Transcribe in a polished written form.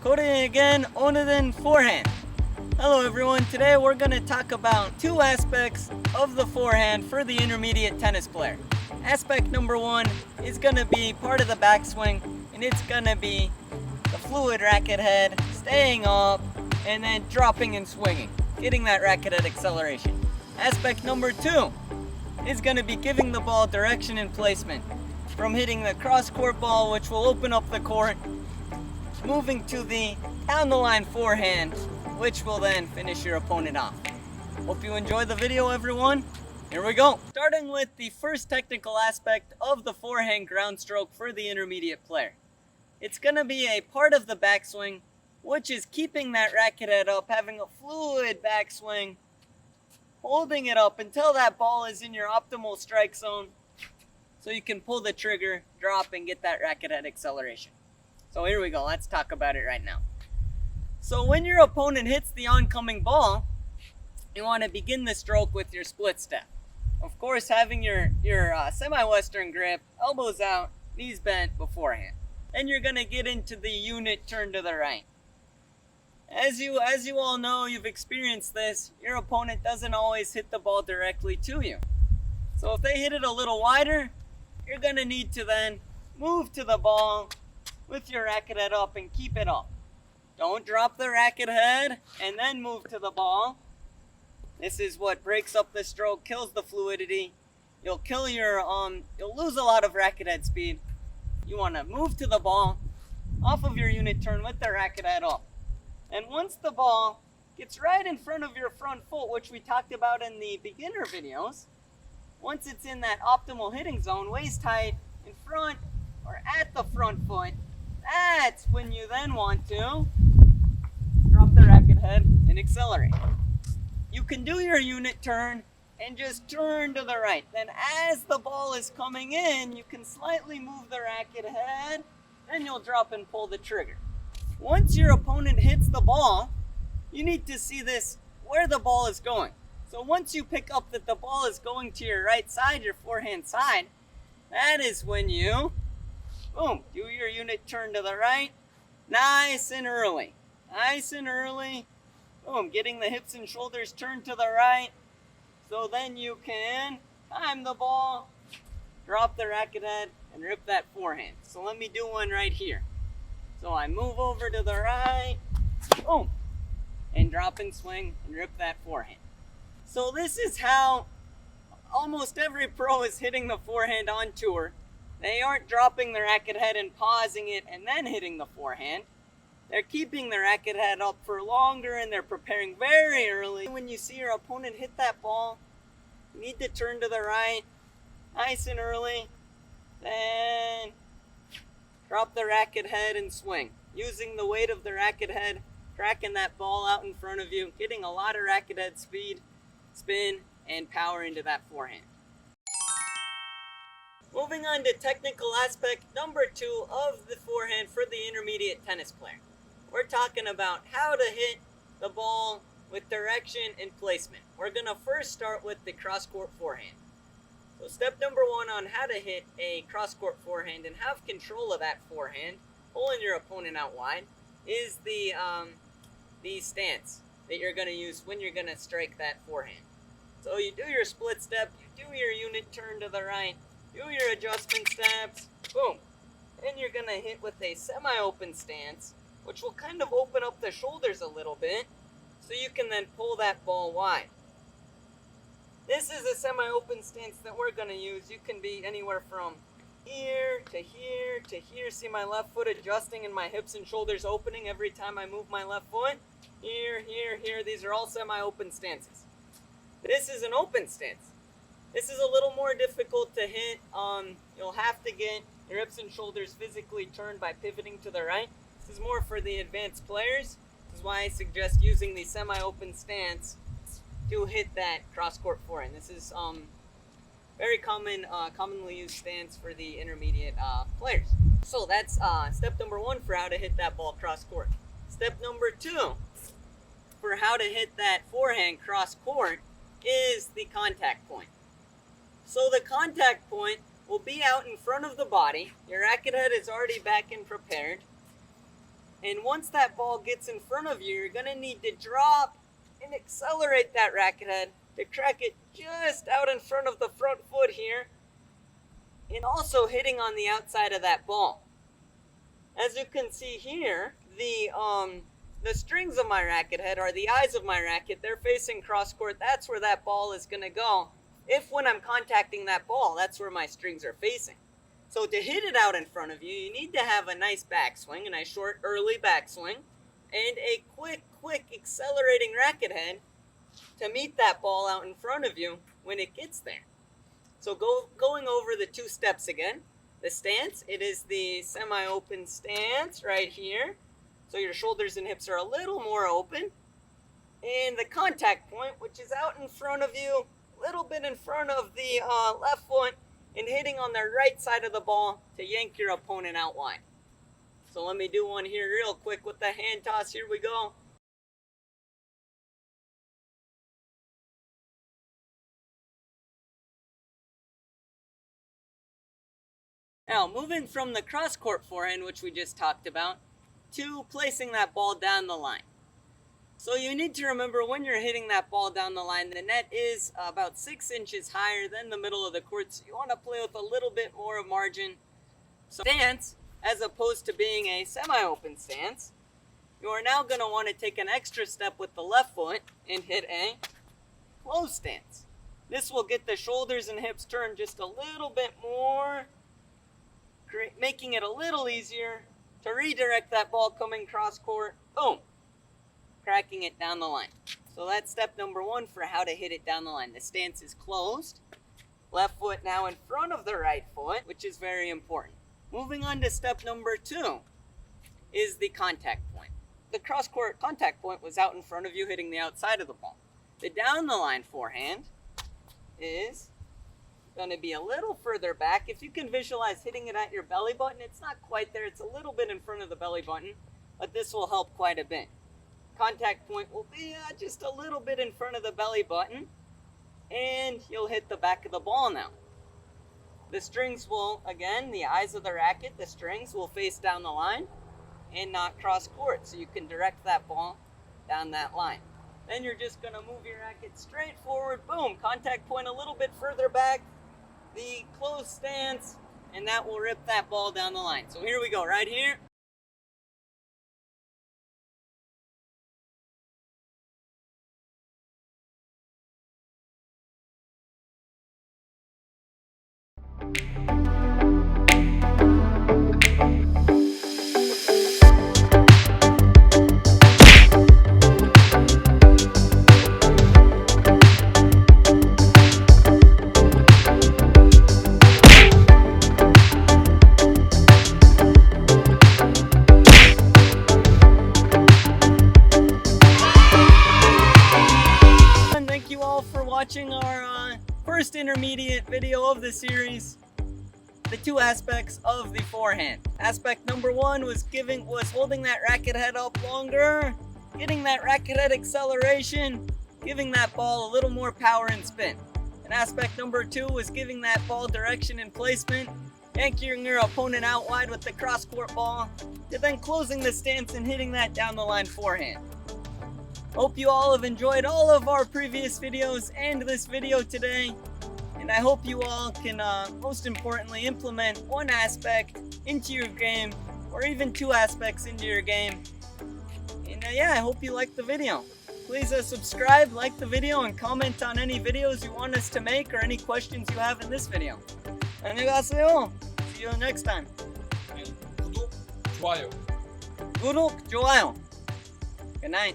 Coding again, 오늘은 forehand. Hello everyone, today we're going to talk about two aspects of the forehand for the intermediate tennis player. Aspect number one is going to be part of the backswing, and it's going to be the fluid racket head, staying up, and then dropping and swinging, getting that racket head acceleration. Aspect number two is going to be giving the ball direction and placement, from hitting the cross-court ball, which will open up the court, moving to the down-the-line forehand, which will then finish your opponent off. Hope you enjoy the video, everyone. Here we go. Starting with the first technical aspect of the forehand ground stroke for the intermediate player. It's going to be a part of the backswing, which is keeping that racket head up, having a fluid backswing, holding it up until that ball is in your optimal strike zone, so you can pull the trigger, drop, and get that racket head acceleration. So here we go, let's talk about it right now. So when your opponent hits the oncoming ball, you want to begin the stroke with your split step. Of course, having your semi-western grip, elbows out, knees bent beforehand. Then you're going to get into the unit turn to the right. As you all know, you've experienced this, your opponent doesn't always hit the ball directly to you. So if they hit it a little wider, you're going to need to then move to the ball with your racket head up and keep it up. Don't drop the racket head and then move to the ball. This is what breaks up the stroke, kills the fluidity. You'll lose a lot of racket head speed. You want to move to the ball off of your unit turn with the racket head up. And once the ball gets right in front of your front foot, which we talked about in the beginner videos, once it's in that optimal hitting zone, waist height in front or at the front foot, that's when you then want to drop the racket head and accelerate. You can do your unit turn and just turn to the right. Then as the ball is coming in, you can slightly move the racket head, then you'll drop and pull the trigger. Once your opponent hits the ball, you need to see this, where the ball is going. So once you pick up that the ball is going to your right side, your forehand side, that is when you boom, do your unit turn to the right, nice and early. Nice and early, boom, getting the hips and shoulders turned to the right, so then you can time the ball, drop the racket head, and rip that forehand. So let me do one right here. So I move over to the right, boom, and drop and swing and rip that forehand. So this is how almost every pro is hitting the forehand on tour. They aren't dropping the racket head and pausing it and then hitting the forehand. They're keeping the racket head up for longer and they're preparing very early. When you see your opponent hit that ball, you need to turn to the right, nice and early. Then drop the racket head and swing. Using the weight of the racket head, cracking that ball out in front of you, getting a lot of racket head speed, spin, and power into that forehand. Moving on to technical aspect number 2 of the forehand for the intermediate tennis player. We're talking about how to hit the ball with direction and placement. We're going to first start with the cross-court forehand. So step number 1 on how to hit a cross-court forehand and have control of that forehand, pulling your opponent out wide, is the stance that you're going to use when you're going to strike that forehand. So you do your split step, you do your unit turn to the right, do your adjustment steps, boom. Then you're going to hit with a semi-open stance, which will kind of open up the shoulders a little bit, so you can then pull that ball wide. This is a semi-open stance that we're going to use. You can be anywhere from here to here to here. See my left foot adjusting and my hips and shoulders opening every time I move my left foot. Here, here, here. These are all semi-open stances. This is an open stance. This is a little more difficult to hit. You'll have to get your hips and shoulders physically turned by pivoting to the right. This is more for the advanced players. This is why I suggest using the semi-open stance to hit that cross-court forehand. This is very commonly used stance for the intermediate players. So that's step number 1 for how to hit that ball cross-court. Step number 2 for how to hit that forehand cross-court is the contact point. So the contact point will be out in front of the body. Your racket head is already back and prepared. And once that ball gets in front of you, you're going to need to drop and accelerate that racket head to crack it just out in front of the front foot here, and also hitting on the outside of that ball. As you can see here, the strings of my racket head are the eyes of my racket. They're facing cross court. That's where that ball is going to go. If when I'm contacting that ball, that's where my strings are facing. So to hit it out in front of you, you need to have a nice backswing, a nice short early backswing, and a quick accelerating racket head to meet that ball out in front of you when it gets there. So going over the two steps again. The stance, it is the semi-open stance right here. So your shoulders and hips are a little more open. And the contact point, which is out in front of you, a little bit in front of the left foot, and hitting on the right side of the ball to yank your opponent out wide. So let me do one here real quick with the hand toss. Here we go. Now, moving from the cross-court forehand, which we just talked about, to placing that ball down the line. So you need to remember when you're hitting that ball down the line, the net is about 6 inches higher than the middle of the court, so you want to play with a little bit more of margin. So stance, as opposed to being a semi-open stance, you are now going to want to take an extra step with the left foot and hit a closed stance. This will get the shoulders and hips turned just a little bit more, making it a little easier to redirect that ball coming cross court. Boom! Cracking it down the line. So that's step number one for how to hit it down the line. The stance is closed. Left foot now in front of the right foot, which is very important. Moving on to step number two is the contact point. The cross court contact point was out in front of you hitting the outside of the ball. The down the line forehand is going to be a little further back. If you can visualize hitting it at your belly button, it's not quite there. It's a little bit in front of the belly button, but this will help quite a bit. Contact point will be just a little bit in front of the belly button, and you'll hit the back of the ball now. The strings will, again, the eyes of the racket, the strings will face down the line and not cross court, so you can direct that ball down that line. Then you're just going to move your racket straight forward. Boom! Contact point a little bit further back. The closed stance, and that will rip that ball down the line. So here we go, right here. Watching our first intermediate video of the series, the two aspects of the forehand. Aspect number one was holding that racket head up longer, getting that racket head acceleration, giving that ball a little more power and spin. And aspect number two was giving that ball direction and placement, yanking your opponent out wide with the cross court ball, to then closing the stance and hitting that down the line forehand. Hope you all have enjoyed all of our previous videos and this video today, and I hope you all can most importantly implement one aspect into your game, or even two aspects into your game. And yeah, I hope you liked the video. Please subscribe, like the video, and comment on any videos you want us to make or any questions you have in this video. 안녕하세요. See you next time. 구독, 좋아요. 구독, 좋아요. Good night.